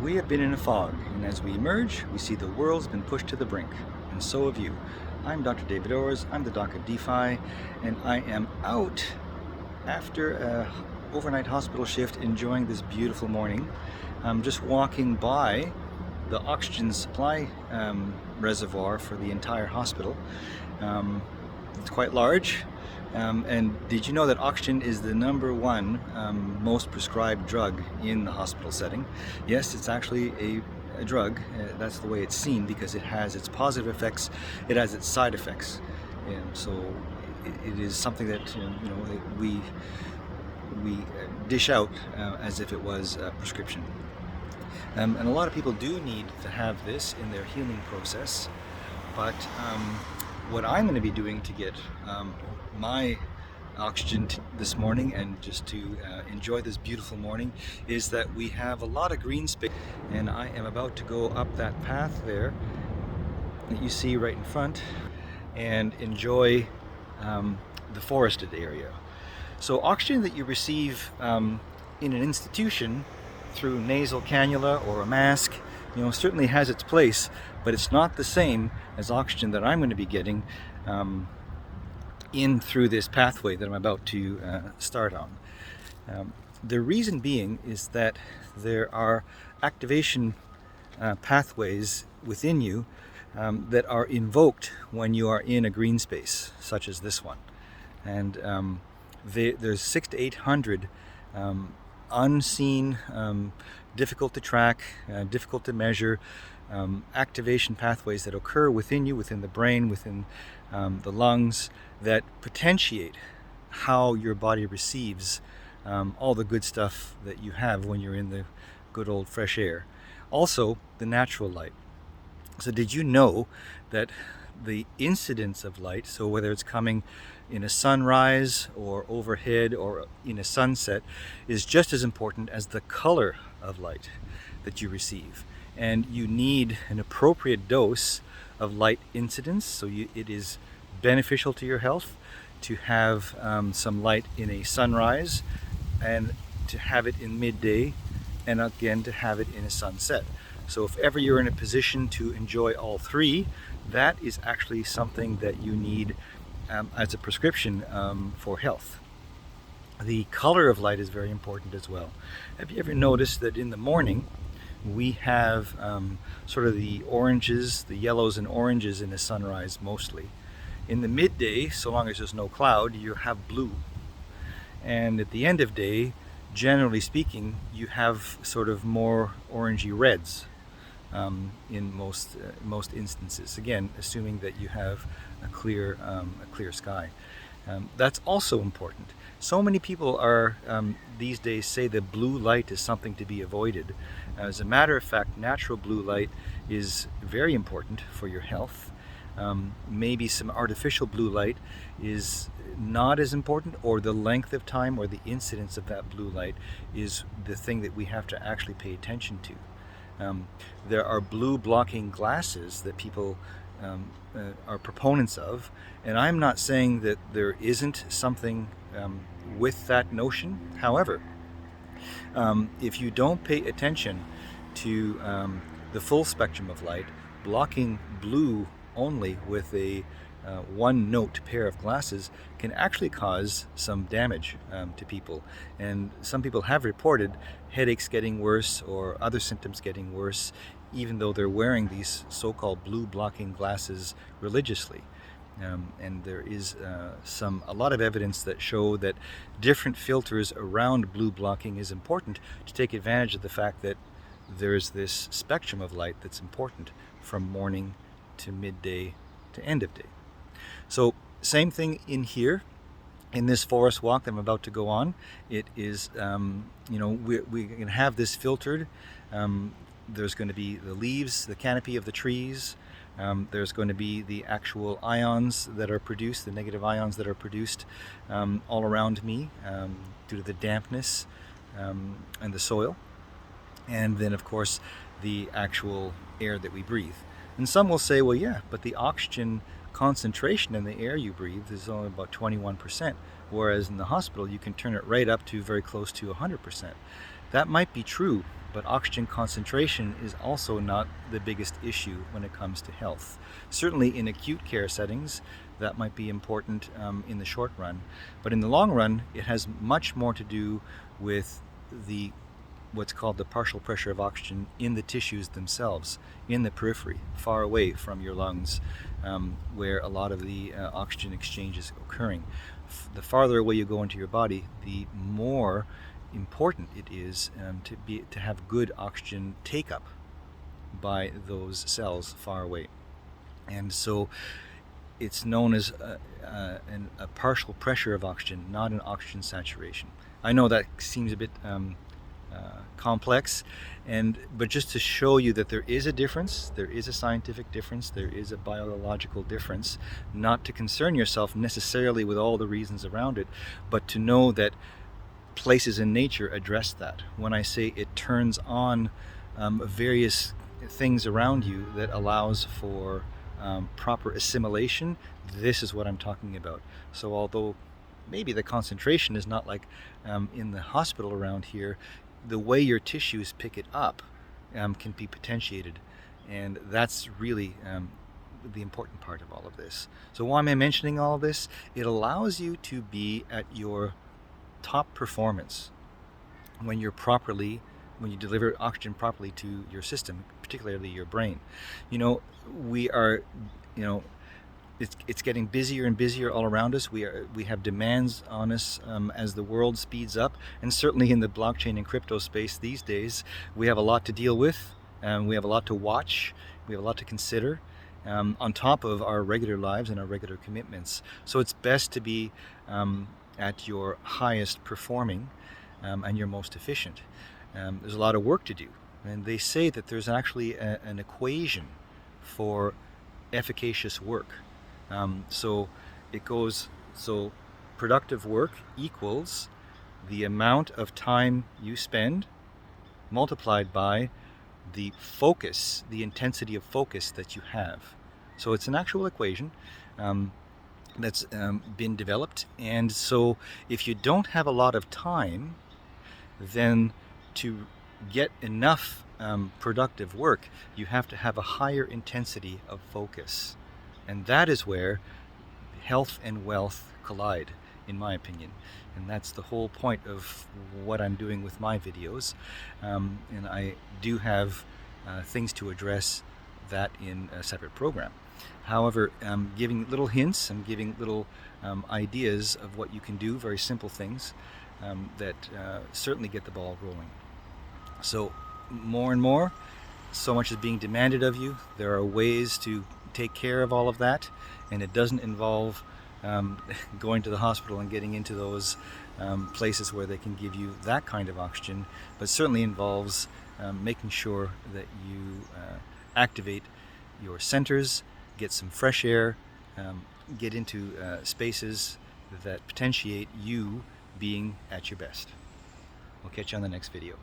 We have been in a fog, and as we emerge, we see the world's been pushed to the brink, and so have you. I'm Dr. David Orrs, I'm the Doc of DeFi, and I am out after a overnight hospital shift enjoying this beautiful morning. I'm just walking by the oxygen supply reservoir for the entire hospital. It's quite large. And did you know that oxygen is the number one most prescribed drug in the hospital setting? Yes, it's actually a drug. That's the way it's seen because it has its positive effects, it has its side effects. And so it is something that we dish out as if it was a prescription. And a lot of people do need to have this in their healing process, but what I'm going to be doing to get my oxygen this morning and just to enjoy this beautiful morning is that we have a lot of green space, and I am about to go up that path there that you see right in front and enjoy the forested area. So oxygen that you receive in an institution through nasal cannula or a mask, certainly has its place, but it's not the same as oxygen that I'm going to be getting in through this pathway that I'm about to start on. The reason being is that there are activation pathways within you that are invoked when you are in a green space, such as this one. And there's 600 to 800 unseen, difficult to track, difficult to measure activation pathways that occur within you, within the brain, within the lungs, that potentiate how your body receives all the good stuff that you have when you're in the good old fresh air. Also, the natural light. So did you know that the incidence of light, so whether it's coming in a sunrise or overhead or in a sunset, is just as important as the color of light that you receive? And you need an appropriate dose of light incidence, so it is beneficial to your health to have some light in a sunrise, and to have it in midday, and again to have it in a sunset. So if ever you're in a position to enjoy all three, that is actually something that you need as a prescription for health. The color of light is very important as well. Have you ever noticed that in the morning we have sort of the oranges, the yellows and oranges in the sunrise mostly. In the midday, so long as there's no cloud, you have blue. And at the end of day, generally speaking, you have sort of more orangey reds in most instances. Again, assuming that you have a clear sky. That's also important. So many people are these days say that blue light is something to be avoided. As a matter of fact, natural blue light is very important for your health. Maybe some artificial blue light is not as important, or the length of time or the incidence of that blue light is the thing that we have to actually pay attention to. There are blue blocking glasses that people are proponents of, and I'm not saying that there isn't something with that notion. However, if you don't pay attention to the full spectrum of light, blocking blue only with a one-note pair of glasses can actually cause some damage to people. And some people have reported headaches getting worse or other symptoms getting worse, even though they're wearing these so-called blue blocking glasses religiously. And there is a lot of evidence that show that different filters around blue blocking is important to take advantage of the fact that there's this spectrum of light that's important from morning to midday to end of day. So same thing in here, in this forest walk that I'm about to go on. It is, we can have this filtered. There's going to be the leaves, the canopy of the trees. There's going to be the actual ions that are produced, the negative ions that are produced all around me due to the dampness and the soil. And then, of course, the actual air that we breathe. And some will say, well, yeah, but the oxygen concentration in the air you breathe is only about 21%, whereas in the hospital you can turn it right up to very close to 100%. That might be true but oxygen concentration is also not the biggest issue when it comes to health. Certainly in acute care settings, that might be important in the short run, but in the long run, it has much more to do with what's called the partial pressure of oxygen in the tissues themselves, in the periphery, far away from your lungs, where a lot of the oxygen exchange is occurring. The farther away you go into your body, the more important it is to have good oxygen take-up by those cells far away. And so it's known as a partial pressure of oxygen, not an oxygen saturation. I know that seems a bit complex, but just to show you that there is a difference, there is a scientific difference, there is a biological difference, not to concern yourself necessarily with all the reasons around it, but to know that places in nature address that. When I say it turns on various things around you that allows for proper assimilation, this is what I'm talking about. So although maybe the concentration is not like in the hospital around here, the way your tissues pick it up can be potentiated, and that's really the important part of all of this. So why am I mentioning all of this? It allows you to be at your top performance when you deliver oxygen properly to your system, particularly your brain. It's getting busier and busier all around us. We have demands on us as the world speeds up, and certainly in the blockchain and crypto space these days, we have a lot to deal with. We have a lot to watch. We have a lot to consider on top of our regular lives and our regular commitments. So it's best to be at your highest performing and your most efficient. There's a lot of work to do, and they say that there's actually an equation for efficacious work. So productive work equals the amount of time you spend multiplied by the focus, the intensity of focus that you have. So it's an actual equation that's been developed. And so if you don't have a lot of time, then to get enough productive work, you have to have a higher intensity of focus. And that is where health and wealth collide, in my opinion. And that's the whole point of what I'm doing with my videos. And I do have things to address that in a separate program. However, I'm giving little hints, I'm giving little ideas of what you can do, very simple things that certainly get the ball rolling. So more and more, so much is being demanded of you. There are ways to take care of all of that, and it doesn't involve going to the hospital and getting into those places where they can give you that kind of oxygen, but certainly involves making sure that you activate your centers, get some fresh air, get into spaces that potentiate you being at your best. We'll catch you on the next video.